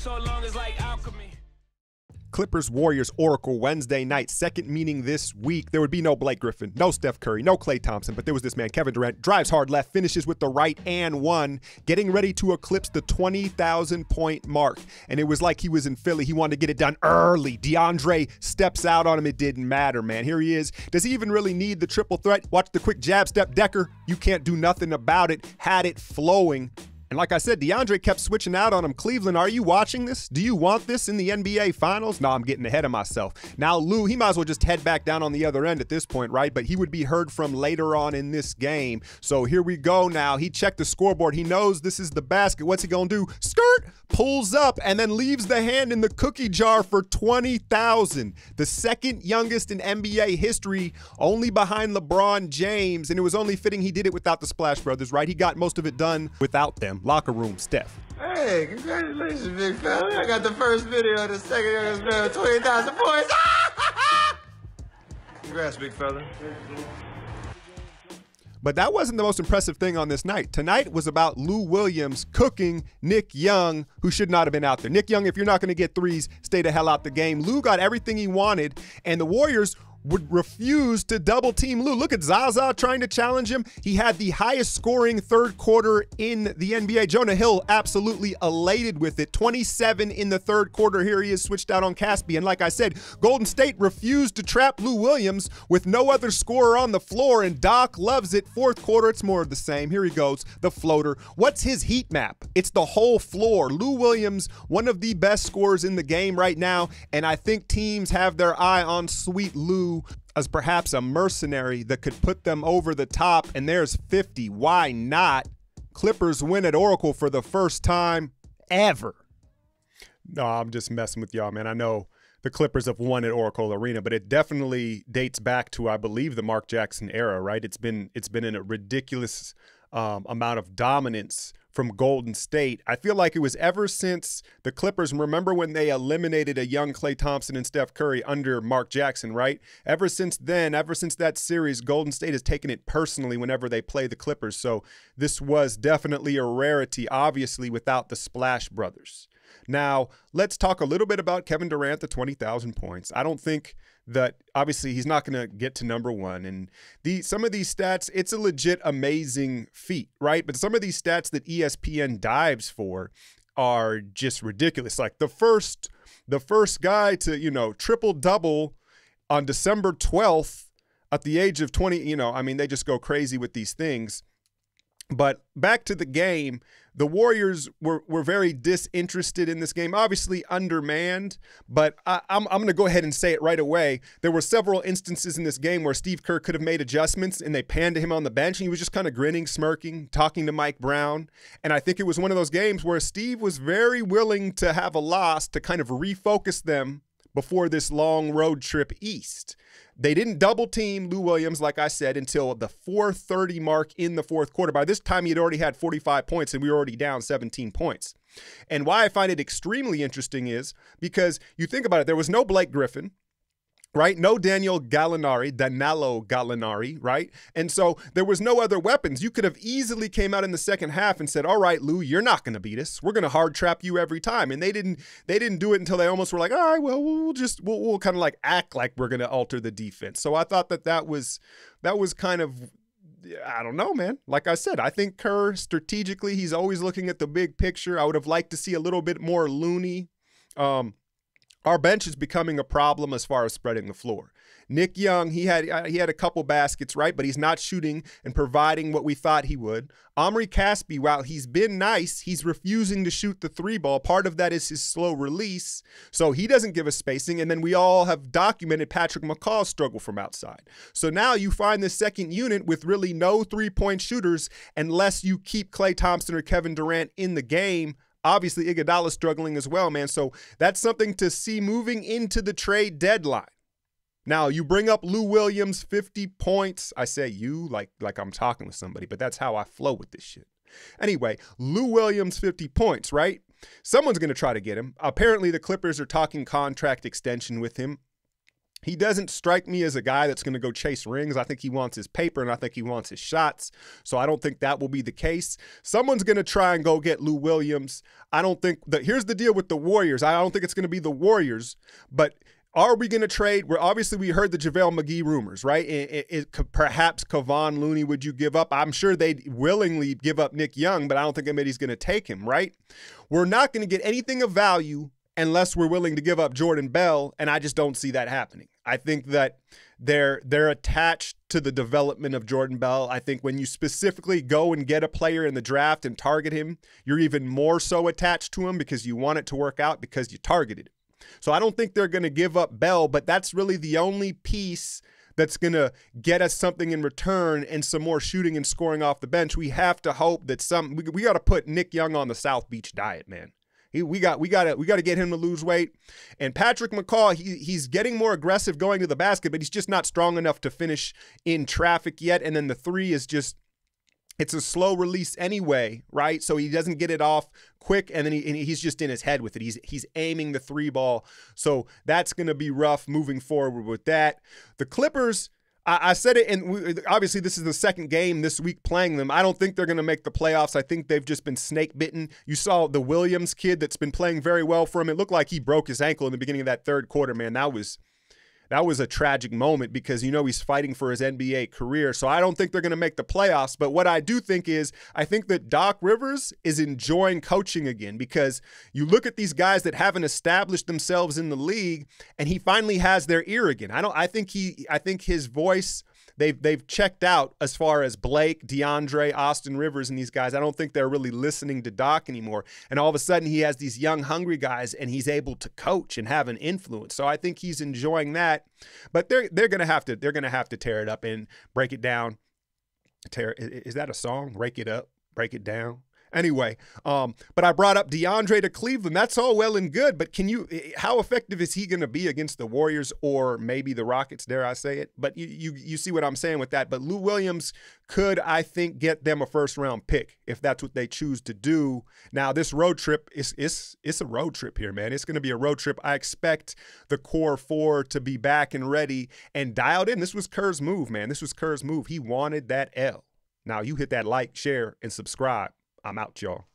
so long is like alchemy. Clippers Warriors Oracle Wednesday night, second meeting this week. There would be no Blake Griffin, no Steph Curry, no Klay Thompson, but there was this man, Kevin Durant, drives hard left, finishes with the right and one, getting ready to eclipse the 20,000 point mark. And it was like he was in Philly. He wanted to get it done early. DeAndre steps out on him. It didn't matter, man. Here he is. Does he even really need the triple threat? Watch the quick jab step. Decker, you can't do nothing about it. Had it flowing. And like I said, DeAndre kept switching out on him. Cleveland, are you watching this? Do you want this in the NBA Finals? No, I'm getting ahead of myself. Now, Lou, he might as well just head back down on the other end at this point, right? But he would be heard from later on in this game. So here we go now. He checked the scoreboard. He knows this is the basket. What's he going to do? Skirt! Pulls up and then leaves the hand in the cookie jar for 20,000. The second youngest in NBA history, only behind LeBron James. And it was only fitting he did it without the Splash Brothers, right? He got most of it done without them. Locker room, Steph. Hey, congratulations, big fella. I got the first video of the second youngest man with 20,000 points. Congrats, big fella. But that wasn't the most impressive thing on this night. Tonight was about Lou Williams cooking Nick Young, who should not have been out there. Nick Young, if you're not going to get threes, stay the hell out the game. Lou got everything he wanted, and the Warriors would refuse to double team Lou. Look at Zaza trying to challenge him. He had the highest scoring third quarter in the NBA. Jonah Hill absolutely elated with it. 27 in the third quarter. Here he is switched out on Caspi. And like I said, Golden State refused to trap Lou Williams with no other scorer on the floor, and Doc loves it. Fourth quarter, it's more of the same. Here he goes, the floater. What's his heat map? It's the whole floor. Lou Williams, one of the best scorers in the game right now, and I think teams have their eye on Sweet Lou as perhaps a mercenary that could put them over the top, and there's 50. Why not? Clippers win at Oracle for the first time ever. No, I'm just messing with y'all, man. I know the Clippers have won at Oracle Arena, but it definitely dates back to, I believe, the Mark Jackson era, right? It's been in a ridiculous amount of dominance from Golden State. I feel like it was ever since the Clippers, remember when they eliminated a young Klay Thompson and Steph Curry under Mark Jackson, right? Ever since then, ever since that series, Golden State has taken it personally whenever they play the Clippers. So this was definitely a rarity, obviously, without the Splash Brothers. Now, let's talk a little bit about Kevin Durant, the 20,000 points. I don't think that, obviously, he's not going to get to number one. And some of these stats, it's a legit amazing feat, right? But some of these stats that ESPN dives for are just ridiculous. Like the first guy to, triple-double on December 12th at the age of 20, I mean, they just go crazy with these things. But back to the game, the Warriors were very disinterested in this game, obviously undermanned, but I'm going to go ahead and say it right away. There were several instances in this game where Steve Kerr could have made adjustments, and they panned to him on the bench, and he was just kind of grinning, smirking, talking to Mike Brown. And I think it was one of those games where Steve was very willing to have a loss to kind of refocus them before this long road trip east. They didn't double team Lou Williams, like I said, until the 4:30 mark in the fourth quarter. By this time, he had already had 45 points, and we were already down 17 points. And why I find it extremely interesting is because you think about it, there was no Blake Griffin, right? No Danilo Gallinari, right? And so there was no other weapons. You could have easily came out in the second half and said, all right, Lou, you're not going to beat us. We're going to hard trap you every time. And they didn't do it until they almost were like, all right, well, we'll kind of like act like we're going to alter the defense. So I thought that was kind of, I don't know, man. Like I said, I think Kerr strategically, he's always looking at the big picture. I would have liked to see a little bit more Looney. Our bench is becoming a problem as far as spreading the floor. Nick Young, he had a couple baskets, right? But he's not shooting and providing what we thought he would. Omri Caspi, while he's been nice, he's refusing to shoot the three ball. Part of that is his slow release. So he doesn't give us spacing. And then we all have documented Patrick McCaw's struggle from outside. So now you find the second unit with really no three-point shooters unless you keep Klay Thompson or Kevin Durant in the game. Obviously, Iguodala's struggling as well, man. So that's something to see moving into the trade deadline. Now, you bring up Lou Williams, 50 points. I say you like I'm talking with somebody, but that's how I flow with this shit. Anyway, Lou Williams, 50 points, right? Someone's going to try to get him. Apparently, the Clippers are talking contract extension with him. He doesn't strike me as a guy that's going to go chase rings. I think he wants his paper, and I think he wants his shots. So I don't think that will be the case. Someone's going to try and go get Lou Williams. I don't think that. Here's the deal with the Warriors. I don't think it's going to be the Warriors, but are we going to trade? Obviously we heard the JaVale McGee rumors, right? Perhaps Kevon Looney, would you give up? I'm sure they'd willingly give up Nick Young, but I don't think anybody's going to take him, right? We're not going to get anything of value unless we're willing to give up Jordan Bell, and I just don't see that happening. I think that they're attached to the development of Jordan Bell. I think when you specifically go and get a player in the draft and target him, you're even more so attached to him because you want it to work out because you targeted him. So I don't think they're going to give up Bell, but that's really the only piece that's going to get us something in return and some more shooting and scoring off the bench. We have to hope that we got to put Nick Young on the South Beach diet, man. We got to get him to lose weight. And Patrick McCaw, he's getting more aggressive going to the basket, but he's just not strong enough to finish in traffic yet. And then the three is just, it's a slow release anyway, right? So he doesn't get it off quick, and then he's just in his head with it. He's aiming the three ball. So that's going to be rough moving forward with that. The Clippers, I said it, and obviously this is the second game this week playing them. I don't think they're going to make the playoffs. I think they've just been snake bitten. You saw the Williams kid that's been playing very well for him. It looked like he broke his ankle in the beginning of that third quarter, man. That was a tragic moment because, he's fighting for his NBA career. So I don't think they're going to make the playoffs. But what I do think is I think that Doc Rivers is enjoying coaching again because you look at these guys that haven't established themselves in the league and he finally has their ear again. I think his voice, they've checked out as far as Blake, DeAndre, Austin Rivers, and these guys. I don't think they're really listening to Doc anymore. And all of a sudden he has these young, hungry guys and he's able to coach and have an influence. So I think he's enjoying that. But they're gonna have to tear it up and break it down. Is that a song? Break it up, break it down. Anyway, but I brought up DeAndre to Cleveland. That's all well and good, but how effective is he going to be against the Warriors or maybe the Rockets, dare I say it? But you see what I'm saying with that. But Lou Williams could, I think, get them a first-round pick if that's what they choose to do. Now, this road trip, it's a road trip here, man. It's going to be a road trip. I expect the core four to be back and ready and dialed in. This was Kerr's move, man. This was Kerr's move. He wanted that L. Now, you hit that like, share, and subscribe. I'm out, y'all.